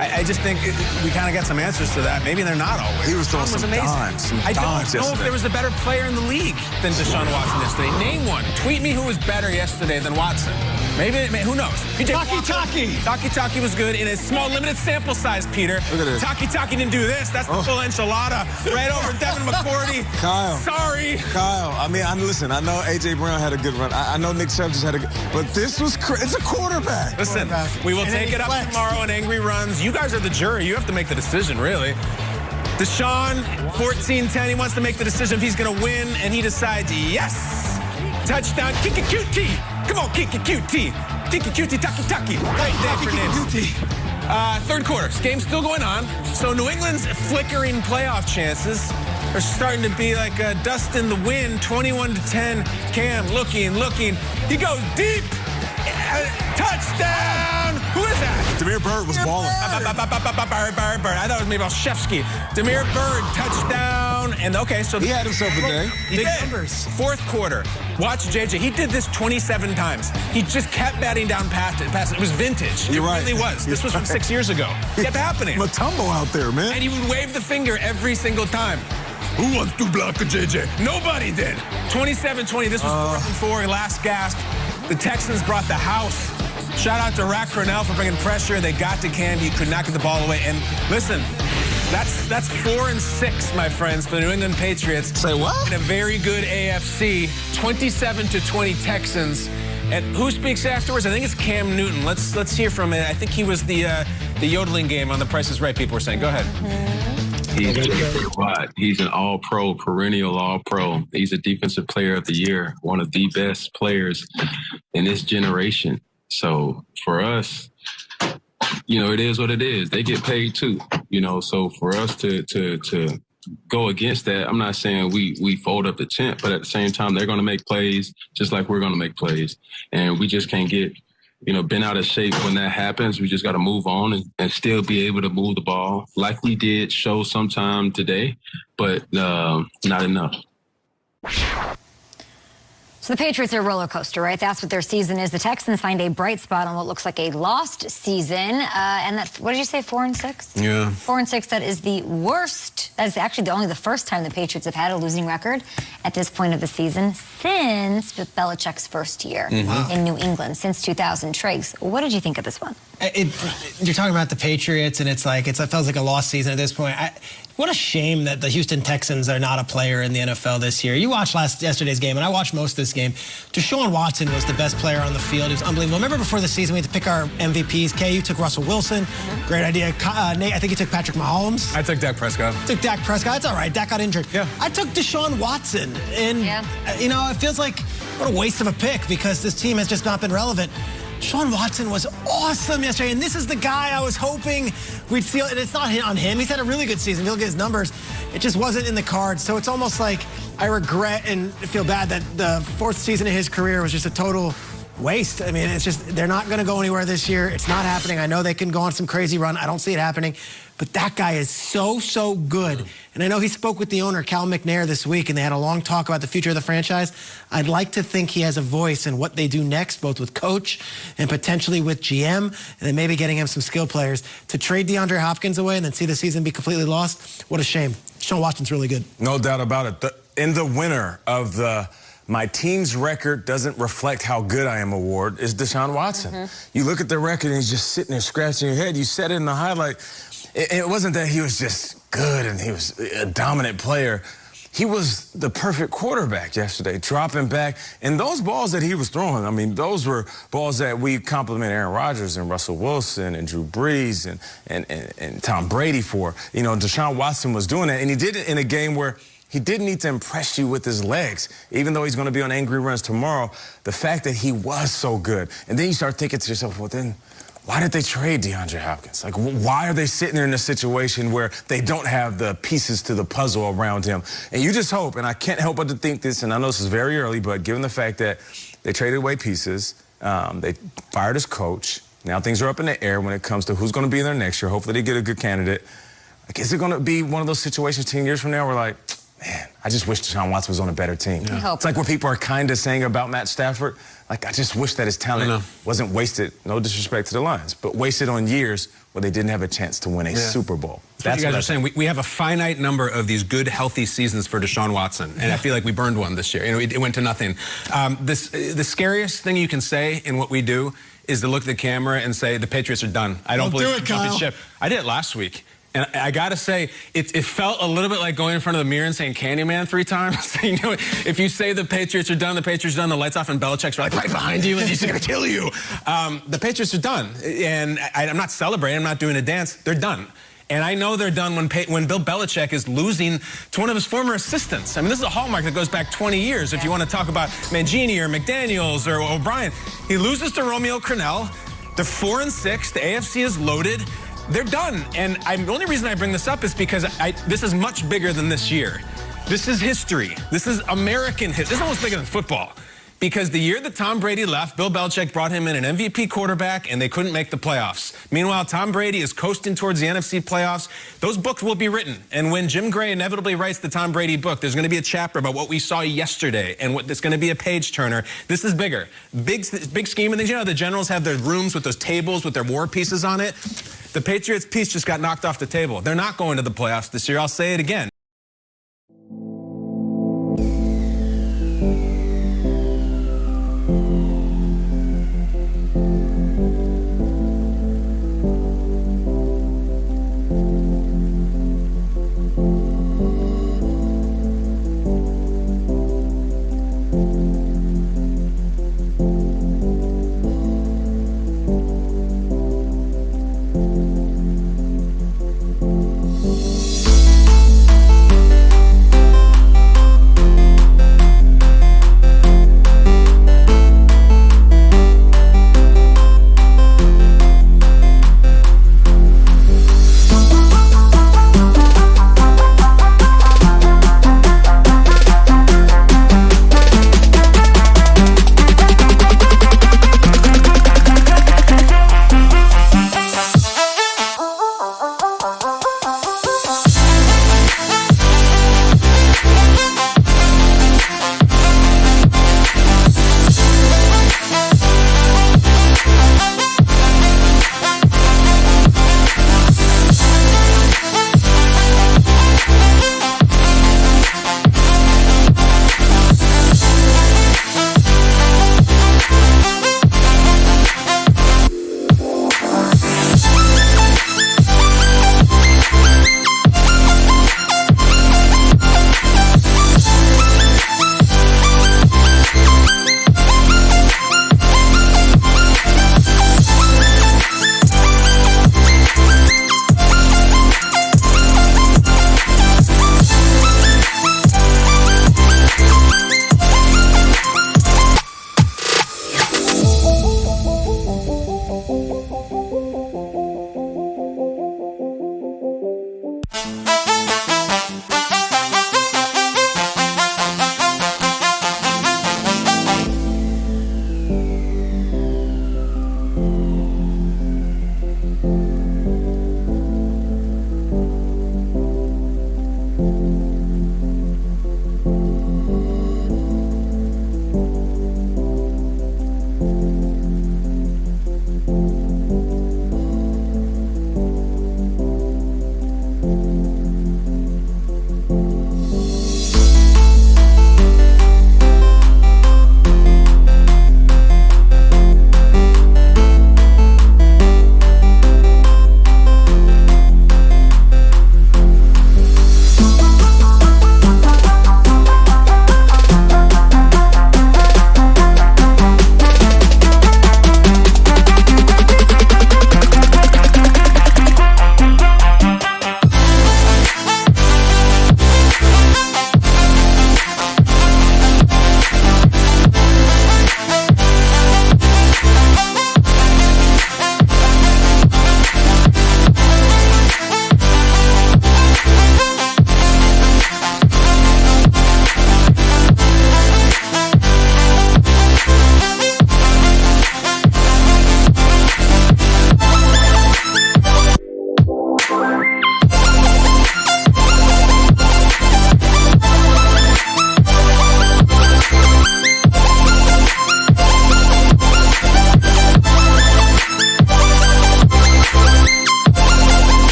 I just think we kind of got some answers to that. Maybe they're not always. He was throwing some dimes. I don't know if there was a better player in the league than Deshaun Watson yesterday. Name one. Tweet me who was better yesterday than Watson. Maybe, who knows? Taki was good in a small, limited sample size, Peter. Look at this. Taki didn't do this. That's the full enchilada. Right over Devin McCourty. Kyle. Sorry. Kyle, I mean, listen, I know A.J. Brown had a good run. I know Nick Chubb just had a good, but this was, it's a quarterback. Listen, we will take it up tomorrow on Angry Runs. You guys are the jury. You have to make the decision, really. Deshaun, 14-10. He wants to make the decision if he's going to win, and he decides, yes. Touchdown, kick a QT. Come on, kick a QT. Kick a QT, Taki. Great day for names. Third quarter. Game's still going on. So New England's flickering playoff chances are starting to be like dust in the wind. 21-10. Cam looking. He goes deep. Touchdown! Who is that? Demir Bird was balling. Bird. I thought it was maybe Shefsky. Demir Bird, touchdown. And okay, so he had himself a day. Big numbers. Fourth quarter. Watch JJ. He did this 27 times. He just kept batting down past it. It was vintage. You're right. It really was. This was from 6 years ago. It kept happening. Matumbo out there, man. And he would wave the finger every single time. Who wants to block a JJ? Nobody did. 27-20. This was 4th and 4. Last gasp. The Texans brought the house. Shout out to Rack Cornell for bringing pressure. They got to Cam. He could not get the ball away. And listen, that's 4 and 6, my friends, for the New England Patriots. Say what? In a very good AFC. 27-20 Texans. And who speaks afterwards? I think it's Cam Newton. Let's hear from it. I think he was the yodeling game on The Price is Right, people were saying. Go ahead. He's He's an all-pro, perennial all-pro. He's a defensive player of the year, one of the best players in this generation. So for us, it is what it is. They get paid too, So for us to go against that, I'm not saying we fold up the tent, but at the same time, they're going to make plays just like we're going to make plays. And we just can't get been out of shape when that happens. We just got to move on and still be able to move the ball like we did show sometime today, but not enough. So the Patriots are a roller coaster, right? That's what their season is. The Texans find a bright spot on what looks like a lost season. And that, what did you say, 4 and 6? Yeah. 4 and 6, that is the worst. That is actually only the first time the Patriots have had a losing record at this point of the season since Belichick's first year in New England, since 2000. Triggs, what did you think of this one? You're talking about the Patriots, and it feels like a lost season at this point. What a shame that the Houston Texans are not a player in the NFL this year. You watched yesterday's game, and I watched most of this game. Deshaun Watson was the best player on the field. He was unbelievable. Remember before the season, we had to pick our MVPs. Kay, you took Russell Wilson. Great idea. Nate, I think you took Patrick Mahomes. I took Dak Prescott. Took Dak Prescott. It's all right. Dak got injured. Yeah. I took Deshaun Watson. And, it feels like what a waste of a pick because this team has just not been relevant. Deshaun Watson was awesome yesterday, and this is the guy I was hoping we'd see. And it's not on him. He's had a really good season. If you look at his numbers, it just wasn't in the cards. So it's almost like I regret and feel bad that the 4th season of his career was just a total waste. I mean, it's just they're not going to go anywhere this year. It's not happening. I know they can go on some crazy run. I don't see it happening. But that guy is so good. And I know he spoke with the owner, Cal McNair, this week, and they had a long talk about the future of the franchise. I'd like to think he has a voice in what they do next, both with coach and potentially with GM, and then maybe getting him some skill players. To trade DeAndre Hopkins away and then see the season be completely lost, what a shame. Deshaun Watson's really good. No doubt about it. In the winner of the "My team's record doesn't reflect how good I am" award is Deshaun Watson. You look at the record and he's just sitting there scratching your head. You said it in the highlight. It wasn't that he was just good and he was a dominant player. He was the perfect quarterback yesterday, dropping back. And those balls that he was throwing, I mean, those were balls that we compliment Aaron Rodgers and Russell Wilson and Drew Brees and Tom Brady for. Deshaun Watson was doing that. And he did it in a game where he didn't need to impress you with his legs. Even though he's going to be on Angry Runs tomorrow, the fact that he was so good. And then you start thinking to yourself, well, then why did they trade DeAndre Hopkins? Like, why are they sitting there in a situation where they don't have the pieces to the puzzle around him? And you just hope, and I can't help but to think this, and I know this is very early, but given the fact that they traded away pieces, they fired his coach, now things are up in the air when it comes to who's going to be there next year. Hopefully they get a good candidate. Like, is it going to be one of those situations 10 years from now where, like, man, I just wish Deshaun Watson was on a better team. Yeah. It's like what people are kind of saying about Matt Stafford. Like, I just wish that his talent wasn't wasted, no disrespect to the Lions, but wasted on years where they didn't have a chance to win a Super Bowl. That's what you guys are saying. We have a finite number of these good, healthy seasons for Deshaun Watson, and I feel like we burned one this year. You know, it went to nothing. The scariest thing you can say in what we do is to look at the camera and say, the Patriots are done. I don't believe it, Kyle. ship. I did it last week. And I got to say, it felt a little bit like going in front of the mirror and saying Candyman 3 times. You know, if you say the Patriots are done, the lights off, and Belichick's right behind you, and he's going to kill you. The Patriots are done. And I'm not celebrating. I'm not doing a dance. They're done. And I know they're done when Bill Belichick is losing to one of his former assistants. I mean, this is a hallmark that goes back 20 years. If you want to talk about Mangini or McDaniels or O'Brien. He loses to Romeo Crennel. They're 4-6. The AFC is loaded. They're done. And the only reason I bring this up is because this is much bigger than this year. This is history. This is American history. This is almost bigger than football. Because the year that Tom Brady left, Bill Belichick brought him in an MVP quarterback, and they couldn't make the playoffs. Meanwhile, Tom Brady is coasting towards the NFC playoffs. Those books will be written. And when Jim Gray inevitably writes the Tom Brady book, there's going to be a chapter about what we saw yesterday, and it's going to be a page-turner. This is bigger. Big scheme of things. You know, the Generals have their rooms with those tables with their war pieces on it. The Patriots piece just got knocked off the table. They're not going to the playoffs this year. I'll say it again.